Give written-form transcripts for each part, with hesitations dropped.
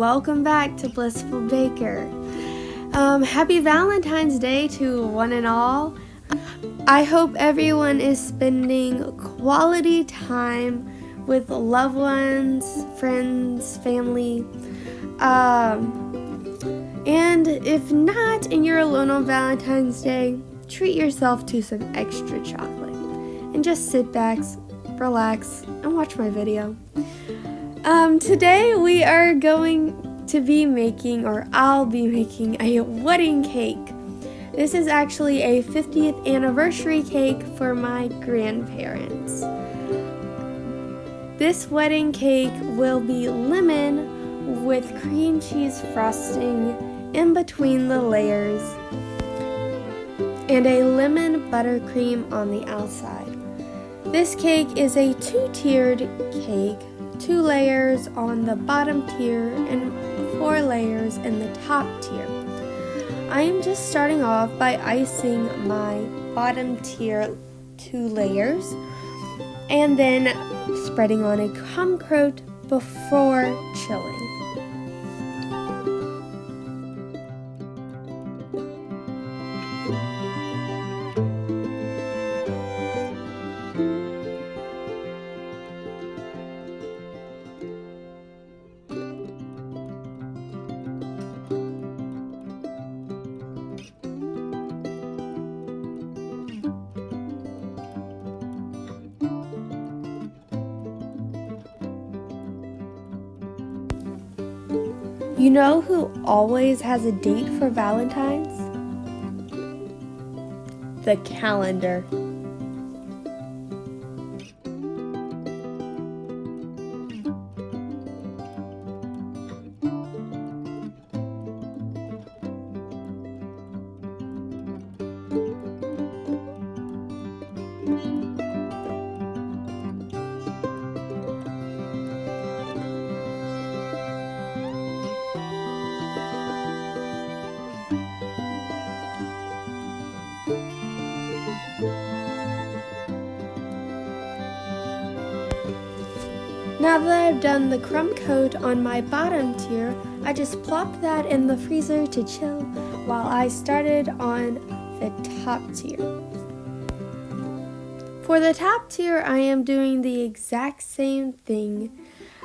welcome back to Blissful Baker. Happy Valentine's Day to one and all. I hope everyone is spending quality time with loved ones, friends, family. And if not, and you're alone on Valentine's Day, treat yourself to some extra chocolate. And just sit back, relax, and watch my video. Today we are going to be making, or I'll be making, a wedding cake. This is actually a 50th anniversary cake for my grandparents. This wedding cake will be lemon with cream cheese frosting in between the layers and a lemon buttercream on the outside. This cake is a two-tiered cake, 2 layers on the bottom tier and 4 layers in the top tier. I am just starting off by icing my bottom tier 2 layers and then spreading on a crumb coat before chilling. You know who always has a date for Valentine's? The calendar. Now that I've done the crumb coat on my bottom tier, I just plopped that in the freezer to chill while I started on the top tier. For the top tier, I am doing the exact same thing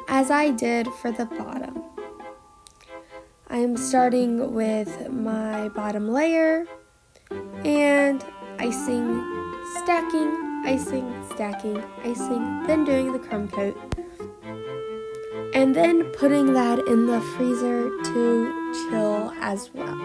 as I did for the bottom. I am starting with my bottom layer and icing, stacking, then doing the crumb coat. And then putting that in the freezer to chill as well.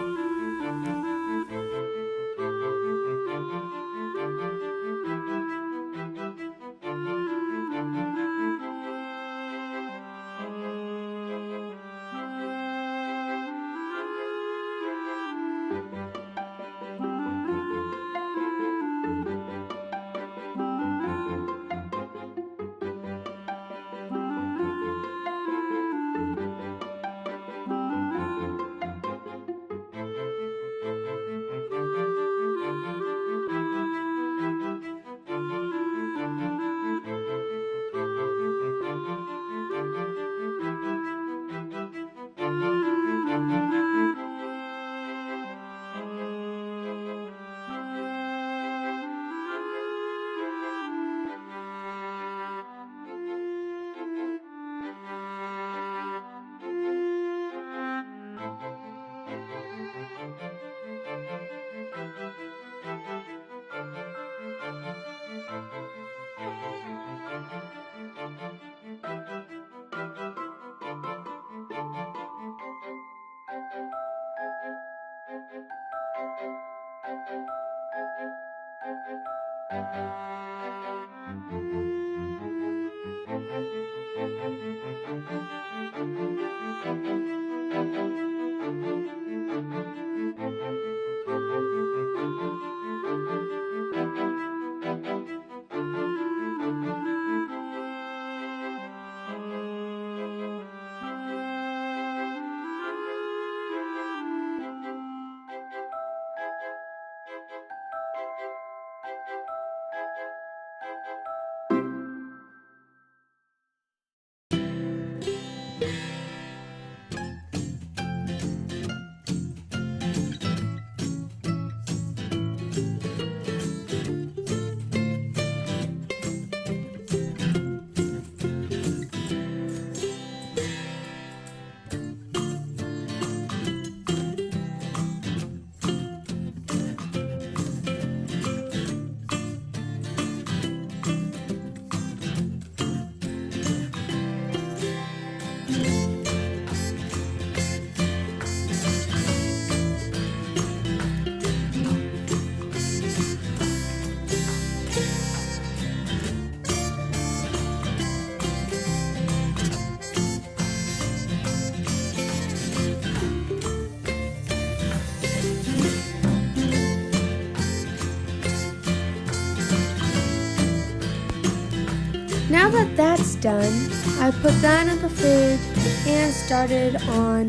Now that that's done, I put that in the fridge and started on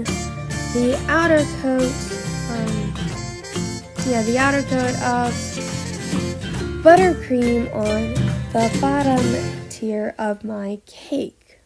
the outer coat, the outer coat of buttercream on the bottom tier of my cake.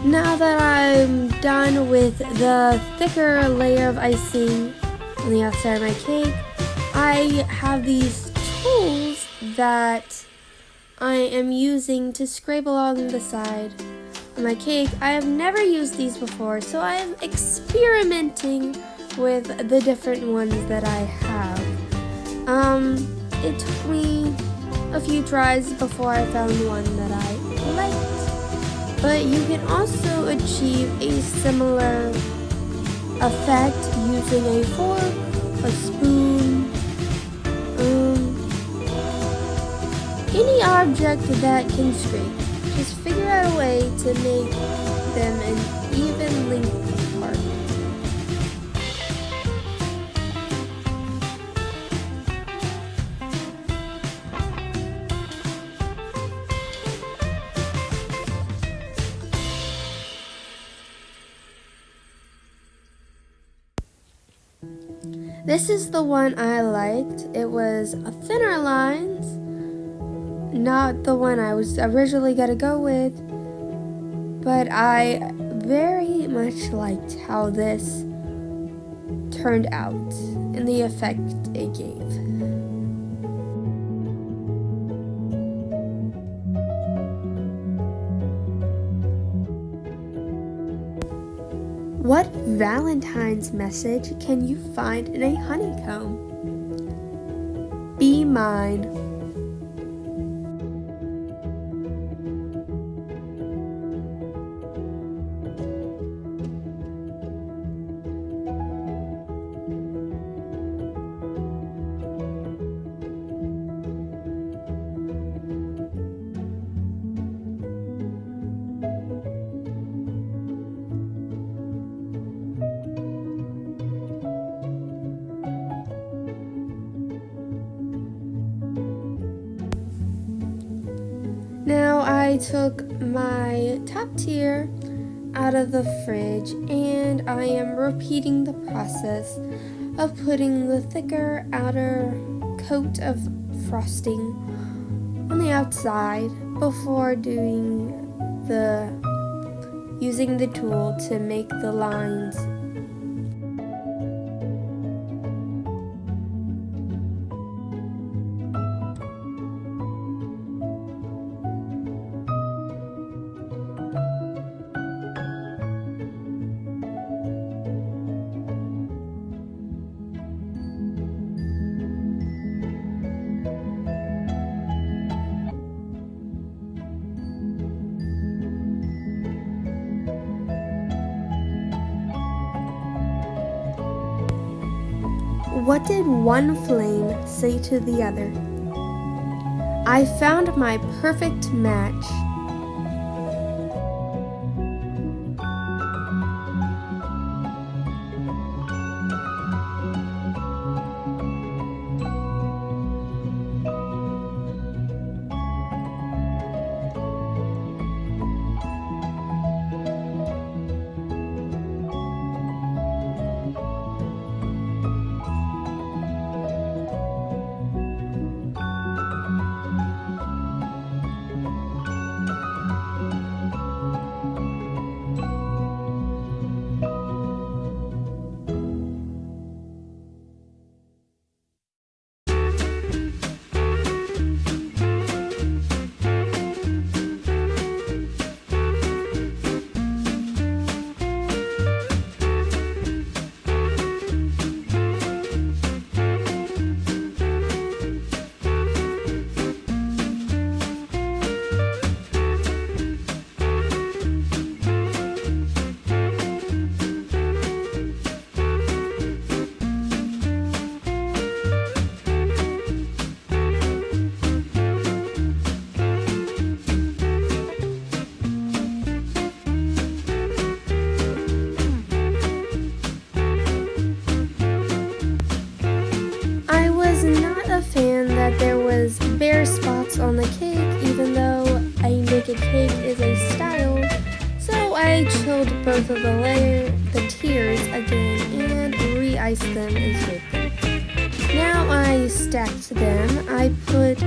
Now that I'm done with the thicker layer of icing on the outside of my cake, I have these tools that I am using to scrape along the side of my cake. I have never used these before, so I am experimenting with the different ones that I have. It took me a few tries before I found one that I liked. But you can also achieve a similar effect using a fork, a spoon, any object that can scrape. Just figure out a way to make them an even length apart. This is the one I liked. It was a thinner lines, not the one I was originally going to go with, but I very much liked how this turned out and the effect it gave. What Valentine's message can you find in a honeycomb? Be mine. Now I took my top tier out of the fridge and I am repeating the process of putting the thicker outer coat of frosting on the outside before using the tool to make the lines. What did one flame say to the other? I found my perfect match. I was not a fan that there was bare spots on the cake, even though a naked cake is a style, so I chilled both of the tiers again and re-iced them and shaped them. Now I stacked them. I put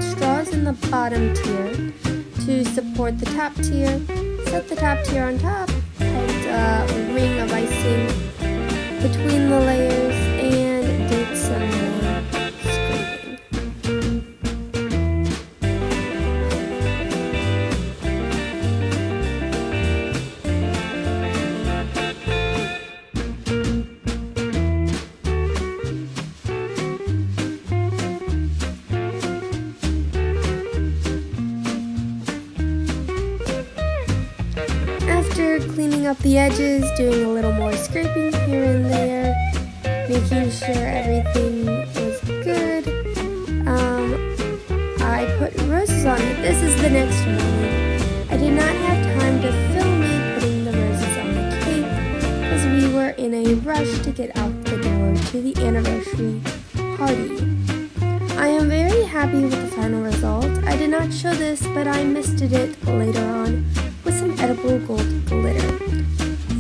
straws in the bottom tier to support the top tier, set the top tier on top, put a ring of icing between the layers, and did some more scraping. After cleaning up the edges, doing a little more scraping here and there, making sure everything was good, I put roses on it. This is the next morning. I did not have time to film me putting the roses on the cake because we were in a rush to get out the door to the anniversary party. I am very happy with the final result. I did not show this, but I misted it later on with some edible gold glitter.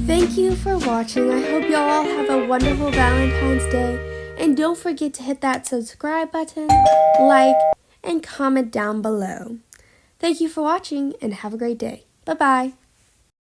Thank you for watching. I hope you all have a wonderful Valentine's Day. And don't forget to hit that subscribe button, like, and comment down below. Thank you for watching and have a great day. Bye-bye.